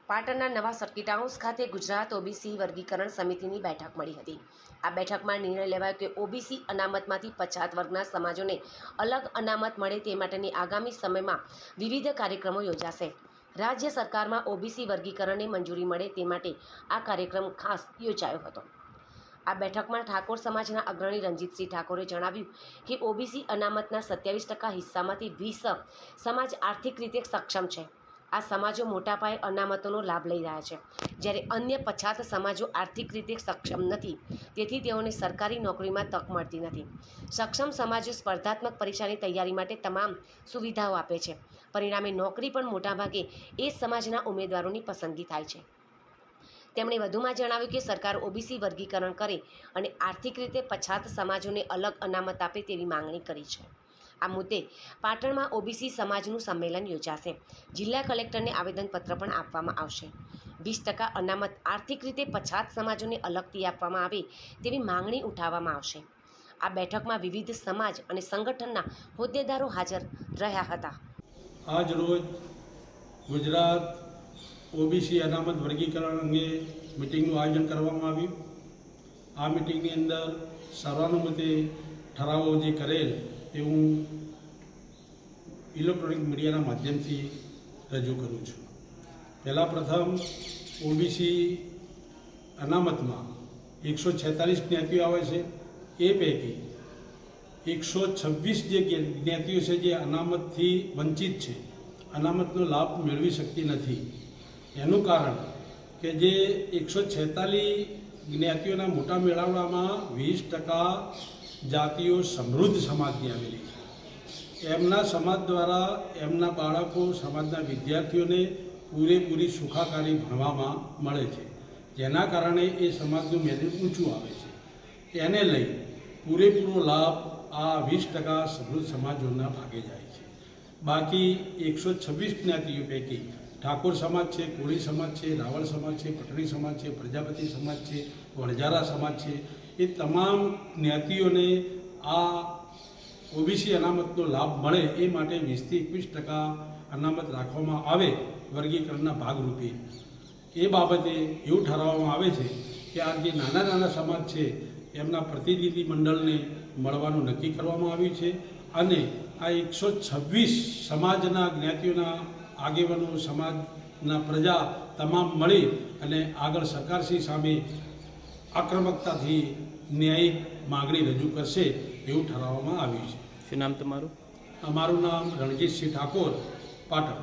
પાટણના નવા circuit house ખાતે ગુજરાત ઓબીસી વર્ગીકરણ સમિતિની બેઠક મળી હતી। આ બેઠકમાં નિર્ણય લેવાયો કે ઓબીસી અનામતમાંથી પછાત વર્ગના સમાજોને અલગ અનામત મળે તે માટેની આગામી સમયમાં વિવિધ કાર્યક્રમો યોજાશે। રાજ્ય સરકારમાં ઓબીસી વર્ગીકરણને મંજૂરી મળે તે માટે આ કાર્યક્રમ ખાસ યોજાયો હતો। આ બેઠકમાં ઠાકોર સમાજના અગ્રણી રણજીતસિંહ ઠાકોરે જણાવ્યું કે ઓબીસી અનામતના 27% હિસ્સામાંથી 20 સમાજ આર્થિક રીતે સક્ષમ છે। આ સમાજો મોટા પાયે અનામતોનો લાભ લઈ રહ્યા છે, જ્યારે અન્ય પછાત સમાજો આર્થિક રીતે સક્ષમ નથી, તેથી તેઓને સરકારી નોકરીમાં તક મળતી નથી। સક્ષમ સમાજો સ્પર્ધાત્મક પરીક્ષાની તૈયારી માટે તમામ સુવિધાઓ આપે છે, પરિણામે નોકરી પણ મોટાભાગે એ સમાજના ઉમેદવારોની પસંદગી થાય છે। તેમણે વધુમાં જણાવ્યું કે સરકાર ઓબીસી વર્ગીકરણ કરે અને આર્થિક રીતે પછાત સમાજોને અલગ અનામત આપે તેવી માંગણી કરી છે। આ મુદ્દે પાટણમાં ઓબીસી સમાજનું સંમેલન યોજાશે। જિલ્લા કલેક્ટરને આવેદનપત્ર પણ આપવામાં આવશે। 20% અનામત આર્થિક રીતે પછાત સમાજોને અલગથી આપવામાં આવે તેવી માંગણી ઉઠાવવામાં આવશે। આ બેઠકમાં વિવિધ સમાજ અને સંગઠનના હોદ્દેદારો હાજર રહ્યા હતા। આજ રોજ ગુજરાત ઓબીસી અનામત વર્ગીકરણ અંગે મિટિંગનું આયોજન કરવામાં આવ્યું। આ મિટિંગની અંદર સર્વાનુમતે ઠરાવો જે કરેલ એ હું ઇલેક્ટ્રોનિક મીડિયાના માધ્યમથી રજૂ કરું છું। પહેલાં પ્રથમ ઓબીસી અનામતમાં 146 જ્ઞાતિઓ આવે છે। એ પૈકી 126 જે જ્ઞાતિઓ છે જે અનામતથી વંચિત છે, અનામતનો લાભ મેળવી શકતી નથી। એનું કારણ કે જે 146 જ્ઞાતિઓના મોટા મેળાવડામાં 20% જાતિઓ સમૃદ્ધ સમાજની આવેલી છે। એમના સમાજ દ્વારા એમના બાળકો, સમાજના વિદ્યાર્થીઓને પૂરેપૂરી સુખાકારી ભણવામાં મળે છે, જેના કારણે એ સમાજનું મેરિટ ઊંચું આવે છે। એને લઈ પૂરેપૂરો લાભ આ 20% સમૃદ્ધ સમાજોના ભાગે જાય છે। બાકી 126 જ્ઞાતિઓ પૈકી ઠાકોર સમાજ છે, કોળી સમાજ છે, રાવળ સમાજ છે, પટણી સમાજ છે, પ્રજાપતિ સમાજ છે, વણજારા સમાજ છે, એ તમામ જ્ઞાતિઓને આ ઓબીસી અનામતનો લાભ મળે એ માટે 20 થી 21% અનામત રાખવામાં આવે વર્ગીકરણના ભાગરૂપે। એ બાબતે એવું ઠરાવવામાં આવે છે કે આ જે નાના નાના સમાજ છે એમના પ્રતિનિધિ મંડળને મળવાનું નક્કી કરવામાં આવ્યું છે અને આ 126 સમાજના જ્ઞાતિઓના આગેવાનો, સમાજના પ્રજા તમામ મળી અને આગળ સરકારશ્રી સામે આક્રમકતાથી ન્યાયિક માગણી રજૂ કરશે એવું ઠરાવવામાં આવ્યું છે। શું નામ તમારું? અમારું નામ રણજીતસિંહ ઠાકોર, પાટણ।